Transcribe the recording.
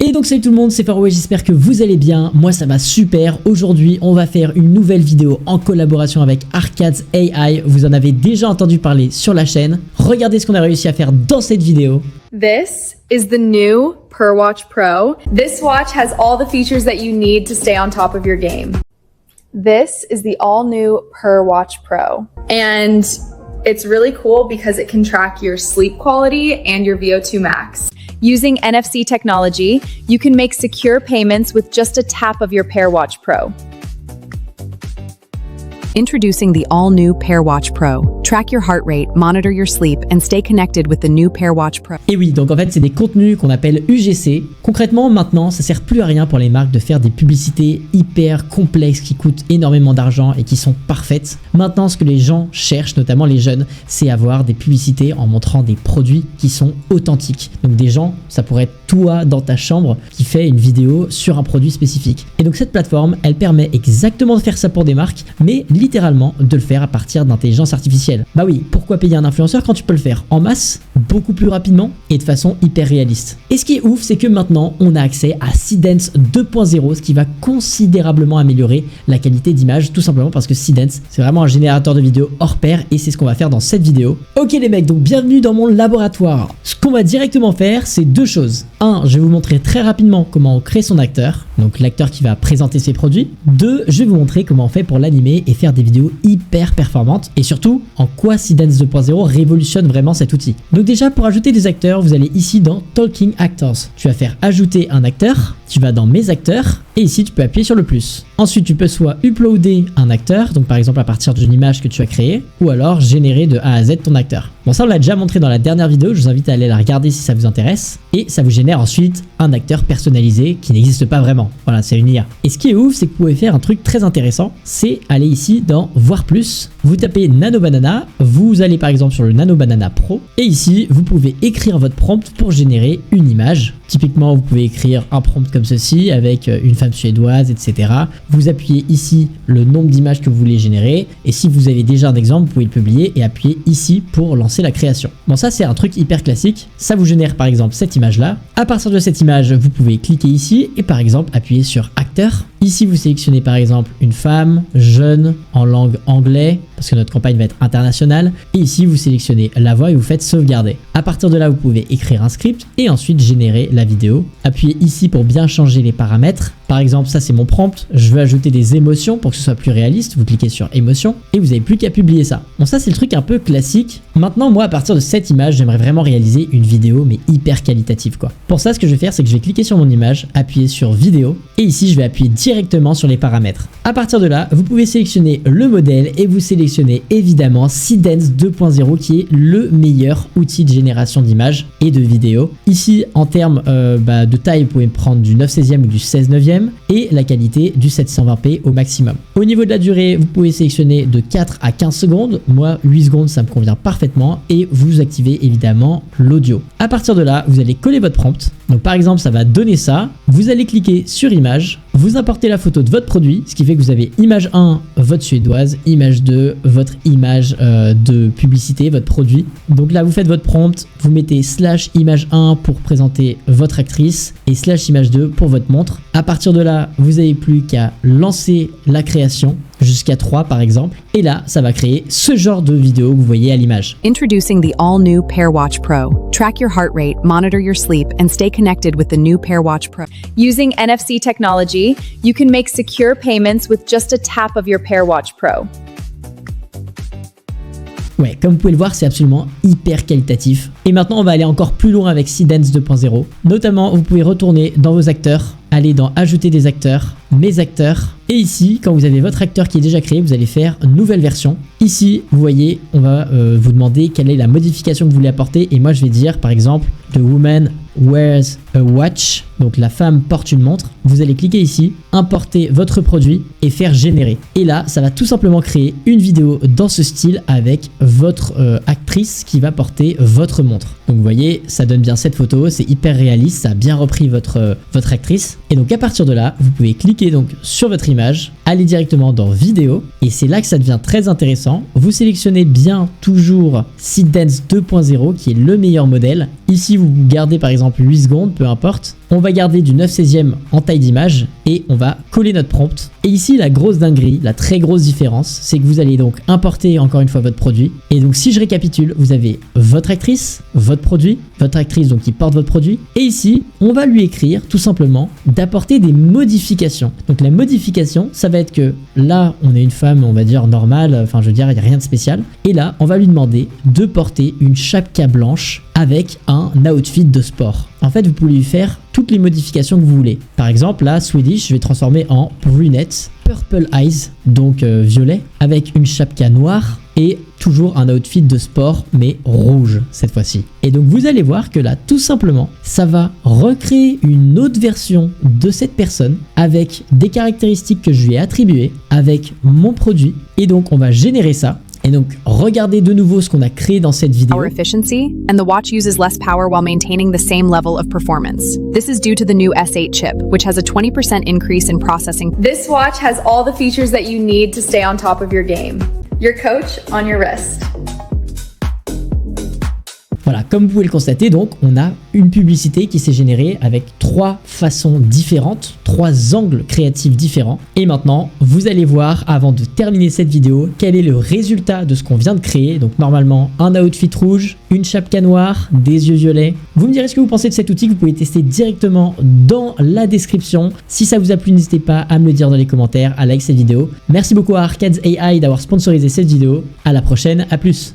Et donc salut tout le monde, c'est Farouet, j'espère que vous allez bien, moi ça va super. Aujourd'hui on va faire une nouvelle vidéo en collaboration avec Arcades AI, vous en avez déjà entendu parler sur la chaîne. Regardez ce qu'on a réussi à faire dans cette vidéo. This is the new PurWatch Pro. This watch has all the features that you need to stay on top of your game. This is the all-new PurWatch Pro. And it's really cool because it can track your sleep quality and your VO2 max. Using NFC technology, you can make secure payments with just a tap of your PurWatch Pro. Introducing the all-new PurWatch Pro. Track your heart rate, monitor your sleep, and stay connected with the new PurWatch Pro. Et oui, donc en fait c'est des contenus qu'on appelle UGC. Concrètement maintenant ça sert plus à rien pour les marques de faire des publicités hyper complexes qui coûtent énormément d'argent et qui sont parfaites. Maintenant ce que les gens cherchent, notamment les jeunes, c'est avoir des publicités en montrant des produits qui sont authentiques. Donc des gens, ça pourrait être toi dans ta chambre qui fait une vidéo sur un produit spécifique. Et donc cette plateforme, elle permet exactement de faire ça pour des marques, mais littéralement de le faire à partir d'intelligence artificielle. Bah oui, pourquoi payer un influenceur quand tu peux le faire en masse, beaucoup plus rapidement et de façon hyper réaliste. Et ce qui est ouf, c'est que maintenant on a accès à Seedance 2.0, ce qui va considérablement améliorer la qualité d'image, tout simplement parce que Seedance c'est vraiment un générateur de vidéos hors pair et c'est ce qu'on va faire dans cette vidéo. Ok les mecs, donc bienvenue dans mon laboratoire. Ce qu'on va directement faire, c'est deux choses. Un, je vais vous montrer très rapidement comment on crée son acteur, donc l'acteur qui va présenter ses produits. Deux, je vais vous montrer comment on fait pour l'animer et faire des vidéos hyper performantes et surtout en quoi Seedance 2.0 révolutionne vraiment cet outil. Donc déjà pour ajouter des acteurs, vous allez ici dans Talking Actors. Tu vas faire ajouter un acteur, tu vas dans mes acteurs et ici tu peux appuyer sur le plus. Ensuite tu peux soit uploader un acteur, donc par exemple à partir d'une image que tu as créée, ou alors générer de A à Z ton acteur. Bon ça on l'a déjà montré dans la dernière vidéo, je vous invite à aller la regarder si ça vous intéresse. Et ça vous génère ensuite un acteur personnalisé qui n'existe pas vraiment. Voilà, c'est une IA. Et ce qui est ouf, c'est que vous pouvez faire un truc très intéressant, c'est aller ici dans voir plus, vous tapez Nano Banana, vous allez par exemple sur le Nano Banana Pro, et ici vous pouvez écrire votre prompt pour générer une image. Typiquement vous pouvez écrire un prompt comme ceci avec une femme suédoise, etc. Vous appuyez ici le nombre d'images que vous voulez générer, et si vous avez déjà un exemple, vous pouvez le publier et appuyer ici pour lancer la création. Bon ça c'est un truc hyper classique, ça vous génère par exemple cette image là. À partir de cette image, vous pouvez cliquer ici et par exemple appuyer sur acteur. Ici vous sélectionnez par exemple une femme, jeune, en langue anglais, parce que notre campagne va être internationale. Et ici vous sélectionnez la voix et vous faites sauvegarder. À partir de là vous pouvez écrire un script et ensuite générer la vidéo. Appuyez ici pour bien changer les paramètres. Par exemple ça c'est mon prompt, je veux ajouter des émotions pour que ce soit plus réaliste. Vous cliquez sur émotion et vous n'avez plus qu'à publier ça. Bon ça c'est le truc un peu classique. Maintenant moi à partir de cette image j'aimerais vraiment réaliser une vidéo mais hyper qualitative quoi. Pour ça ce que je vais faire c'est que je vais cliquer sur mon image, appuyer sur vidéo et ici je vais appuyer directement sur les paramètres. À partir de là vous pouvez sélectionner le modèle et vous sélectionnez évidemment Seedance 2.0 qui est le meilleur outil de génération d'images et de vidéos. Ici en termes de taille vous pouvez prendre du 9/16e ou du 16/9e et la qualité du 720p au maximum. Au niveau de la durée vous pouvez sélectionner de 4 à 15 secondes, moi 8 secondes ça me convient parfaitement et vous activez évidemment l'audio. À partir de là vous allez coller votre prompt, donc par exemple ça va donner ça, vous allez cliquer sur image, vous importez la photo de votre produit, ce qui fait que vous avez image 1 votre suédoise, image 2 votre image de publicité, votre produit. Donc là vous faites votre prompt, vous mettez slash image 1 pour présenter votre actrice et slash image 2 pour votre montre. À partir de là vous n'avez plus qu'à lancer la création jusqu'à 3 par exemple et là ça va créer ce genre de vidéo que vous voyez à l'image. Introducing the all-new PurWatch Pro. Track your heart rate, monitor your sleep, and stay connected with the new PurWatch Pro. Using NFC technology, you can make secure payments with just a tap of your PurWatch Pro. Ouais, comme vous pouvez le voir, c'est absolument hyper qualitatif. Et maintenant, on va aller encore plus loin avec Seedance 2.0. Notamment, vous pouvez retourner dans vos acteurs, aller dans Ajouter des acteurs, Mes acteurs. Et ici, quand vous avez votre acteur qui est déjà créé, vous allez faire Nouvelle version. Ici, vous voyez, on va vous demander quelle est la modification que vous voulez apporter. Et moi, je vais dire, par exemple, The woman wears a watch. Donc, la femme porte une montre. Vous allez cliquer ici, importer votre produit et faire générer. Et là, ça va tout simplement créer une vidéo dans ce style avec votre actrice qui va porter votre montre. Donc, vous voyez, ça donne bien cette photo. C'est hyper réaliste. Ça a bien repris votre actrice. Et donc, à partir de là, vous pouvez cliquer donc sur votre image, aller directement dans vidéo. Et c'est là que ça devient très intéressant. Vous sélectionnez bien toujours Seedance 2.0 qui est le meilleur modèle. Ici, vous gardez par exemple 8 secondes, peu importe. on va garder du 9/16 en taille d'image et on va coller notre prompt. Et ici, la grosse dinguerie, la très grosse différence, c'est que vous allez donc importer encore une fois votre produit. Et donc si je récapitule, vous avez votre actrice, votre produit, votre actrice donc qui porte votre produit. Et ici, on va lui écrire tout simplement d'apporter des modifications. Donc la modification, ça va être que là, on est une femme, on va dire normale, enfin je veux dire, il n'y a rien de spécial. Et là, on va lui demander de porter une chapka blanche avec un outfit de sport. En fait, vous pouvez lui faire toutes les modifications que vous voulez. Par exemple, là, Swedish, je vais transformer en brunette, purple eyes, donc violet, avec une chapka noire et toujours un outfit de sport, mais rouge cette fois-ci. Et donc, vous allez voir que là, tout simplement, ça va recréer une autre version de cette personne avec des caractéristiques que je lui ai attribuées, avec mon produit. Et donc, on va générer ça. Et donc, regardez de nouveau ce qu'on a créé dans cette vidéo. Power efficiency, and the watch uses less power while maintaining the same level of performance. This is due to the new S8 chip, which has a 20% increase in processing. This watch has all the features that you need to stay on top of your game. Your coach on your wrist. Voilà, comme vous pouvez le constater, donc on a une publicité qui s'est générée avec 3 façons différentes, 3 angles créatifs différents. Et maintenant, vous allez voir, avant de terminer cette vidéo, quel est le résultat de ce qu'on vient de créer. Donc normalement, un outfit rouge, une chapka noire, des yeux violets. Vous me direz ce que vous pensez de cet outil que vous pouvez tester directement dans la description. Si ça vous a plu, n'hésitez pas à me le dire dans les commentaires, à like cette vidéo. Merci beaucoup à Arcades AI d'avoir sponsorisé cette vidéo. À la prochaine, à plus.